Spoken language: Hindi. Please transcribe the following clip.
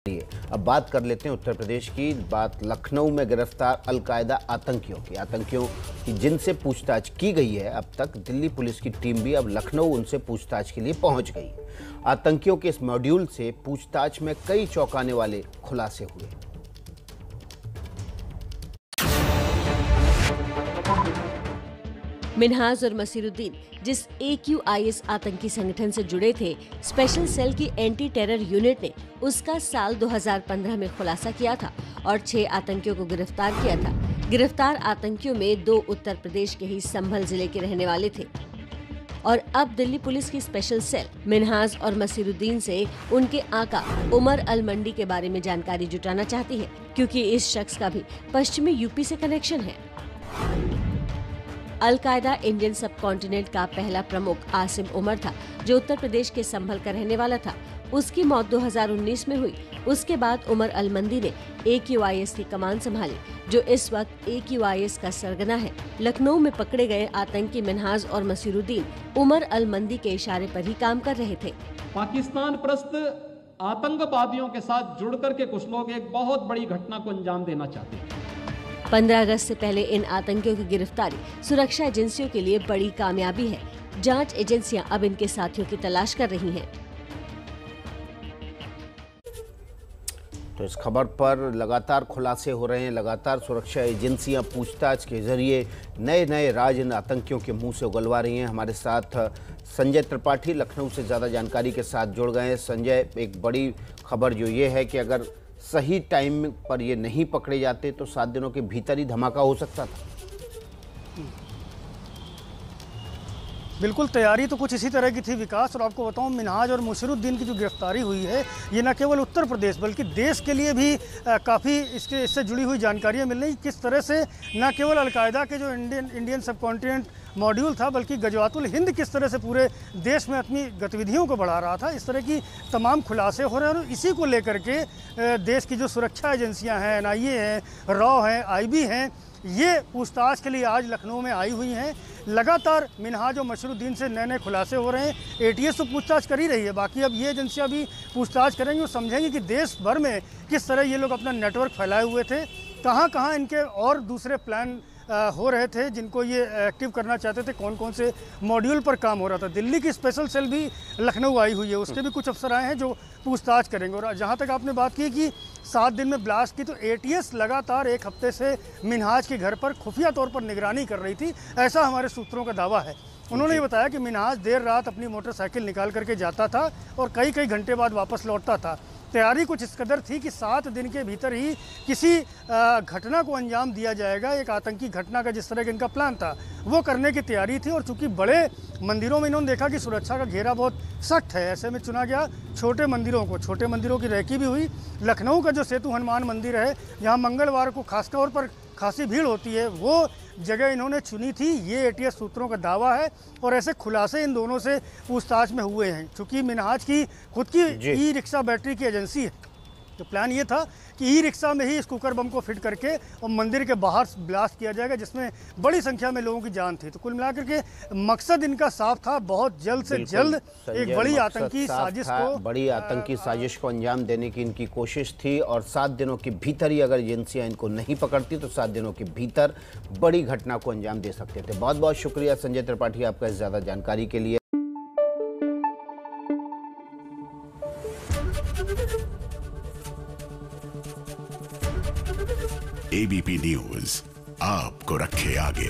अब बात कर लेते हैं उत्तर प्रदेश की। बात लखनऊ में गिरफ्तार अलकायदा आतंकियों की जिनसे पूछताछ की गई है। अब तक दिल्ली पुलिस की टीम भी अब लखनऊ उनसे पूछताछ के लिए पहुंच गई। आतंकियों के इस मॉड्यूल से पूछताछ में कई चौंकाने वाले खुलासे हुए। मिन्हाज और मसीरुद्दीन जिस AQIS आतंकी संगठन से जुड़े थे, स्पेशल सेल की एंटी टेरर यूनिट ने उसका साल 2015 में खुलासा किया था और 6 आतंकियों को गिरफ्तार किया था। गिरफ्तार आतंकियों में 2 उत्तर प्रदेश के ही संभल जिले के रहने वाले थे और अब दिल्ली पुलिस की स्पेशल सेल मिन्हाज और मसीरुद्दीन से उनके आका उमर अल मंडी के बारे में जानकारी जुटाना चाहती है, क्योंकि इस शख्स का भी पश्चिमी यूपी से कनेक्शन है। अलकायदा इंडियन सब कॉन्टिनेंट का पहला प्रमुख आसिम उमर था, जो उत्तर प्रदेश के संभल का रहने वाला था। उसकी मौत 2019 में हुई। उसके बाद उमर अल मंदी ने AQIS की कमान संभाली, जो इस वक्त AQIS का सरगना है। लखनऊ में पकड़े गए आतंकी मिन्हाज और मसीरुद्दीन उमर अल मंदी के इशारे पर ही काम कर रहे थे। पाकिस्तान प्रस्त आतंकवादियों के साथ जुड़ करके कुछ लोग एक बहुत बड़ी घटना को अंजाम देना चाहते हैं। 15 अगस्त से पहले इन आतंकियों की गिरफ्तारी सुरक्षा एजेंसियों के लिए बड़ी कामयाबी है। जांच एजेंसियां अब इनके साथियों की तलाश कर रही हैं। तो इस खबर पर लगातार खुलासे हो रहे हैं। लगातार सुरक्षा एजेंसियां पूछताछ के जरिए नए नए राज इन आतंकियों के मुंह से उगलवा रही हैं। हमारे साथ संजय त्रिपाठी लखनऊ से ज़्यादा जानकारी के साथ जुड़ गए हैं। संजय, एक बड़ी खबर जो ये है कि अगर सही टाइम पर ये नहीं पकड़े जाते तो 7 दिनों के भीतर ही धमाका हो सकता था। बिल्कुल, तैयारी तो कुछ इसी तरह की थी विकास। और आपको बताऊं, मिन्हाज और मसीरुद्दीन की जो गिरफ्तारी हुई है, ये न केवल उत्तर प्रदेश बल्कि देश के लिए भी काफ़ी इससे जुड़ी हुई जानकारियां मिल रही। किस तरह से न केवल अलकायदा के जो इंडियन सब कॉन्टिनेंट मॉड्यूल था, बल्कि गजवातुल हिंद किस तरह से पूरे देश में अपनी गतिविधियों को बढ़ा रहा था। इस तरह की तमाम खुलासे हो रहे हैं और इसी को लेकर के देश की जो सुरक्षा एजेंसियां हैं, NIA हैं, रॉ हैं, IB हैं, ये पूछताछ के लिए आज लखनऊ में आई हुई हैं। लगातार मिन्हाज और मसीरुद्दीन से नए नए खुलासे हो रहे हैं। ATS तो पूछताछ कर ही रही है, बाकी अब ये एजेंसियां भी पूछताछ करेंगी और समझेंगी कि देश भर में किस तरह ये लोग अपना नेटवर्क फैलाए हुए थे, कहाँ कहाँ इनके और दूसरे प्लान हो रहे थे जिनको ये एक्टिव करना चाहते थे, कौन कौन से मॉड्यूल पर काम हो रहा था। दिल्ली की स्पेशल सेल भी लखनऊ आई हुई है, उसके भी कुछ अफसर आए हैं जो पूछताछ करेंगे। और जहाँ तक आपने बात की कि 7 दिन में ब्लास्ट की, तो ATS लगातार 1 हफ्ते से मिन्हाज के घर पर खुफिया तौर पर निगरानी कर रही थी, ऐसा हमारे सूत्रों का दावा है। उन्होंने ये बताया कि मिन्हाज देर रात अपनी मोटरसाइकिल निकाल करके जाता था और कई कई घंटे बाद वापस लौटता था। तैयारी कुछ इस कदर थी कि 7 दिन के भीतर ही किसी घटना को अंजाम दिया जाएगा। एक आतंकी घटना का जिस तरह का इनका प्लान था, वो करने की तैयारी थी। और चूंकि बड़े मंदिरों में इन्होंने देखा कि सुरक्षा का घेरा बहुत सख्त है, ऐसे में चुना गया छोटे मंदिरों की रेकी भी हुई। लखनऊ का जो सेतु हनुमान मंदिर है, जहाँ मंगलवार को खासतौर पर खासी भीड़ होती है, वो जगह इन्होंने चुनी थी, ये ATS सूत्रों का दावा है। और ऐसे खुलासे इन दोनों से पूछताछ में हुए हैं। चूँकि मिन्हाज की खुद की ई-रिक्शा बैटरी की एजेंसी है, तो प्लान ये था कि ई-रिक्शा में ही इस कुकर बम को फिट करके और मंदिर के बाहर ब्लास्ट किया जाएगा, जिसमें बड़ी संख्या में लोगों की जान थी। तो कुल मिलाकर के मकसद इनका साफ था, बहुत जल्द से जल्द एक बड़ी आतंकी साजिश को अंजाम देने की इनकी कोशिश थी। और 7 दिनों के भीतर ही अगर एजेंसियां इनको नहीं पकड़ती तो 7 दिनों के भीतर बड़ी घटना को अंजाम दे सकते थे। बहुत बहुत शुक्रिया संजय त्रिपाठी आपका इस ज़्यादा जानकारी के लिए। ABP न्यूज आपको रखे आगे।